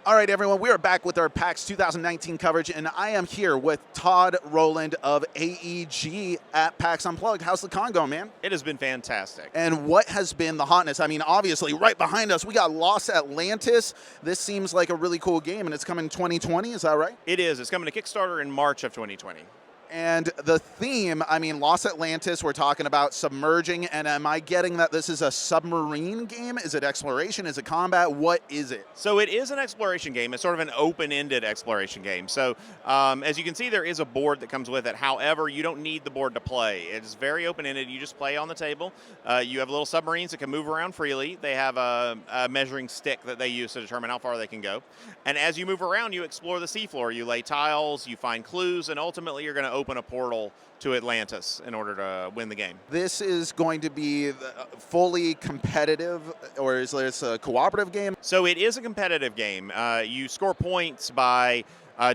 All right, everyone, we are back with our PAX 2019 coverage, and I am here with Todd Rowland of AEG at PAX Unplugged. How's the con going, man? It has been fantastic. And what has been the hotness? I mean, obviously, right behind us, we got Lost Atlantis. This seems like a really cool game, and it's coming 2020, is that right? It is. It's coming to Kickstarter in March of 2020. And the theme, I mean, Lost Atlantis, we're talking about submerging, and am I getting that this is a submarine game? Is it exploration? Is it combat? What is it? So it is an exploration game. It's sort of an open-ended exploration game. So as you can see, there is a board that comes with it. However, you don't need the board to play. It's very open-ended. You just play on the table. You have little submarines that can move around freely. They have a measuring stick that they use to determine how far they can go. And as you move around, you explore the seafloor. You lay tiles, you find clues, and ultimately you're going to open a portal to Atlantis in order to win the game. This is going to be fully competitive, or is this a cooperative game? So it is a competitive game. You score points by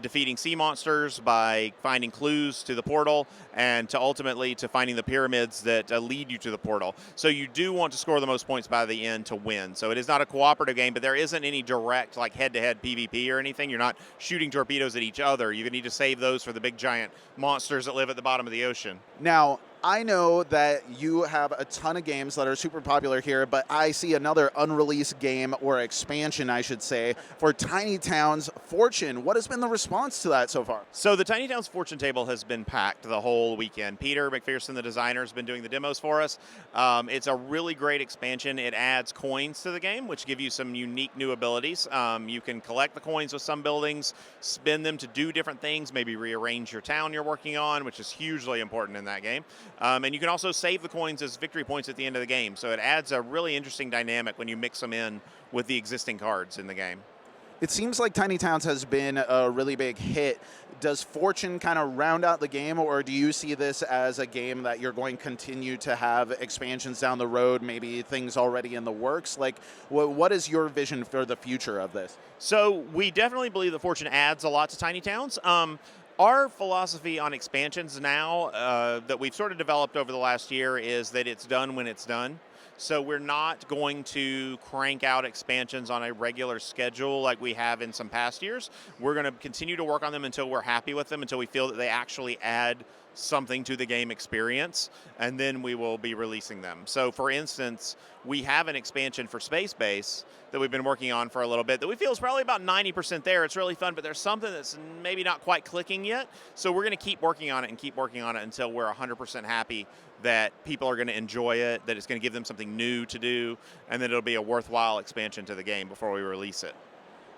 defeating sea monsters, by finding clues to the portal, and to ultimately to finding the pyramids that lead you to the portal. So you do want to score the most points by the end to win. So it is not a cooperative game, but there isn't any direct like head-to-head PvP or anything. You're not shooting torpedoes at each other. You need to save those for the big giant monsters that live at the bottom of the ocean. Now, I know that you have a ton of games that are super popular here, but I see another unreleased game, or expansion, I should say, for Tiny Town's Fortune. What has been the response to that so far? So the Tiny Town's Fortune table has been packed the whole weekend. Peter McPherson, the designer, has been doing the demos for us. It's a really great expansion. It adds coins to the game, which give you some unique new abilities. You can collect the coins with some buildings, spend them to do different things, maybe rearrange your town you're working on, which is hugely important in that game. And you can also save the coins as victory points at the end of the game. So it adds a really interesting dynamic when you mix them in with the existing cards in the game. It seems like Tiny Towns has been a really big hit. Does Fortune kind of round out the game, or do you see this as a game that you're going to continue to have expansions down the road, maybe things already in the works? Like, what is your vision for the future of this? So we definitely believe that Fortune adds a lot to Tiny Towns. Our philosophy on expansions now that we've sort of developed over the last year is that it's done when it's done. So we're not going to crank out expansions on a regular schedule like we have in some past years. We're going to continue to work on them until we're happy with them, until we feel that they actually add something to the game experience, and then we will be releasing them. So for instance, we have an expansion for Space Base that we've been working on for a little bit that we feel is probably about 90% there. It's really fun, but there's something that's maybe not quite clicking yet. So we're going to keep working on it and keep working on it until we're 100% happy that people are going to enjoy it, that it's going to give them something new to do, and that it'll be a worthwhile expansion to the game before we release it.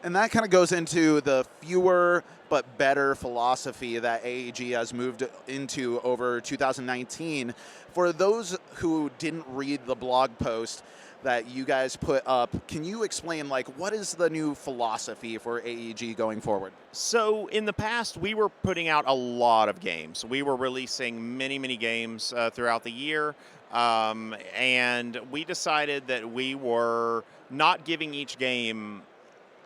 And that kind of goes into the fewer but better philosophy that AEG has moved into over 2019. For those who didn't read the blog post that you guys put up, can you explain, like, what is the new philosophy for AEG going forward? So in the past, we were putting out a lot of games. We were releasing many, many games throughout the year. And we decided that we were not giving each game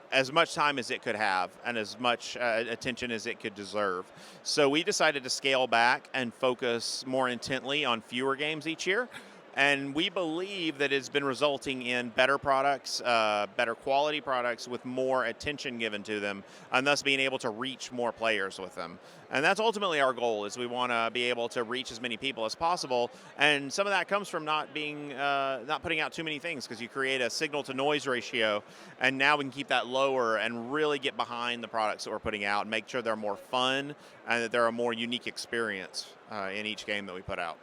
as much time as it could have and as much attention as it could deserve. So we decided to scale back and focus more intently on fewer games each year. And we believe that it's been resulting in better products, better quality products with more attention given to them, and thus being able to reach more players with them. And that's ultimately our goal, is we want to be able to reach as many people as possible. And some of that comes from not putting out too many things, because you create a signal to noise ratio, and now we can keep that lower and really get behind the products that we're putting out and make sure they're more fun and that they're a more unique experience in each game that we put out.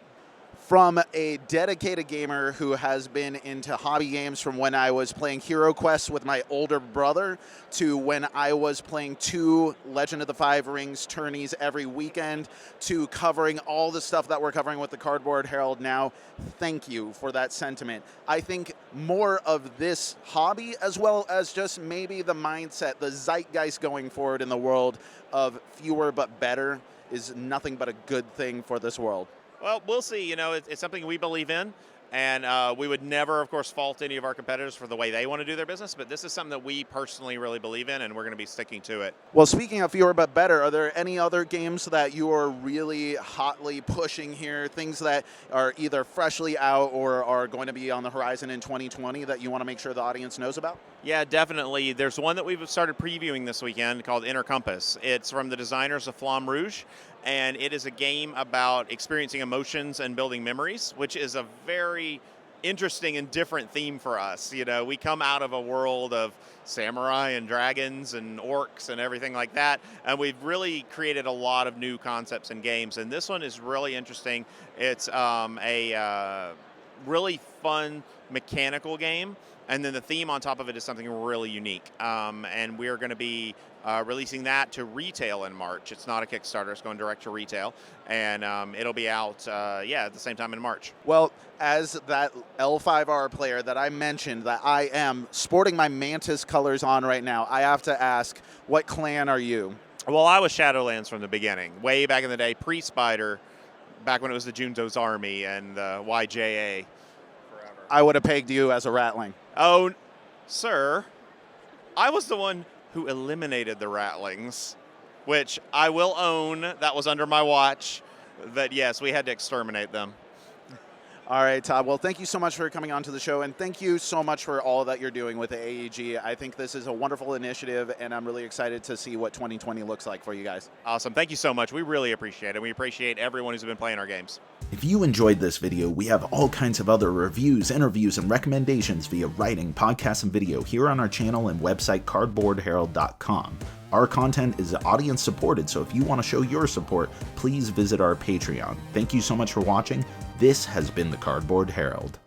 From a dedicated gamer who has been into hobby games from when I was playing Hero Quest with my older brother to when I was playing 2 Legend of the Five Rings tourneys every weekend to covering all the stuff that we're covering with the Cardboard Herald now, thank you for that sentiment. I think more of this hobby, as well as just maybe the mindset, the zeitgeist going forward in the world of fewer but better, is nothing but a good thing for this world. Well, we'll see. You know, it's something we believe in, and we would never, of course, fault any of our competitors for the way they want to do their business, but this is something that we personally really believe in, and we're going to be sticking to it. Well, speaking of fewer but better, are there any other games that you are really hotly pushing here, things that are either freshly out or are going to be on the horizon in 2020 that you want to make sure the audience knows about? Yeah, definitely. There's one that we've started previewing this weekend called Inner Compass. It's from the designers of Flamme Rouge, and it is a game about experiencing emotions and building memories, which is a very interesting and different theme for us. You know, we come out of a world of samurai and dragons and orcs and everything like that, and we've really created a lot of new concepts and games. And this one is really interesting. It's a really fun mechanical game, and then the theme on top of it is something really unique. And we're going to be releasing that to retail in March. It's not a Kickstarter; it's going direct to retail, and it'll be out, at the same time in March. Well, as that L5R player that I mentioned that I am sporting my Mantis colors on right now, I have to ask, what clan are you? Well, I was Shadowlands from the beginning, way back in the day, pre-Spider, back when it was the Junto's Army and the YJA. Forever. I would have pegged you as a Ratling. Oh, sir, I was the one who eliminated the Ratlings, which I will own. That was under my watch. That, yes, we had to exterminate them. All right, Todd. Well, thank you so much for coming on to the show, and thank you so much for all that you're doing with the AEG. I think this is a wonderful initiative, and I'm really excited to see what 2020 looks like for you guys. Awesome. Thank you so much. We really appreciate it. We appreciate everyone who's been playing our games. If you enjoyed this video, we have all kinds of other reviews, interviews, and recommendations via writing, podcasts, and video here on our channel and website cardboardherald.com. Our content is audience supported, so if you want to show your support, please visit our Patreon. Thank you so much for watching. This has been the Cardboard Herald.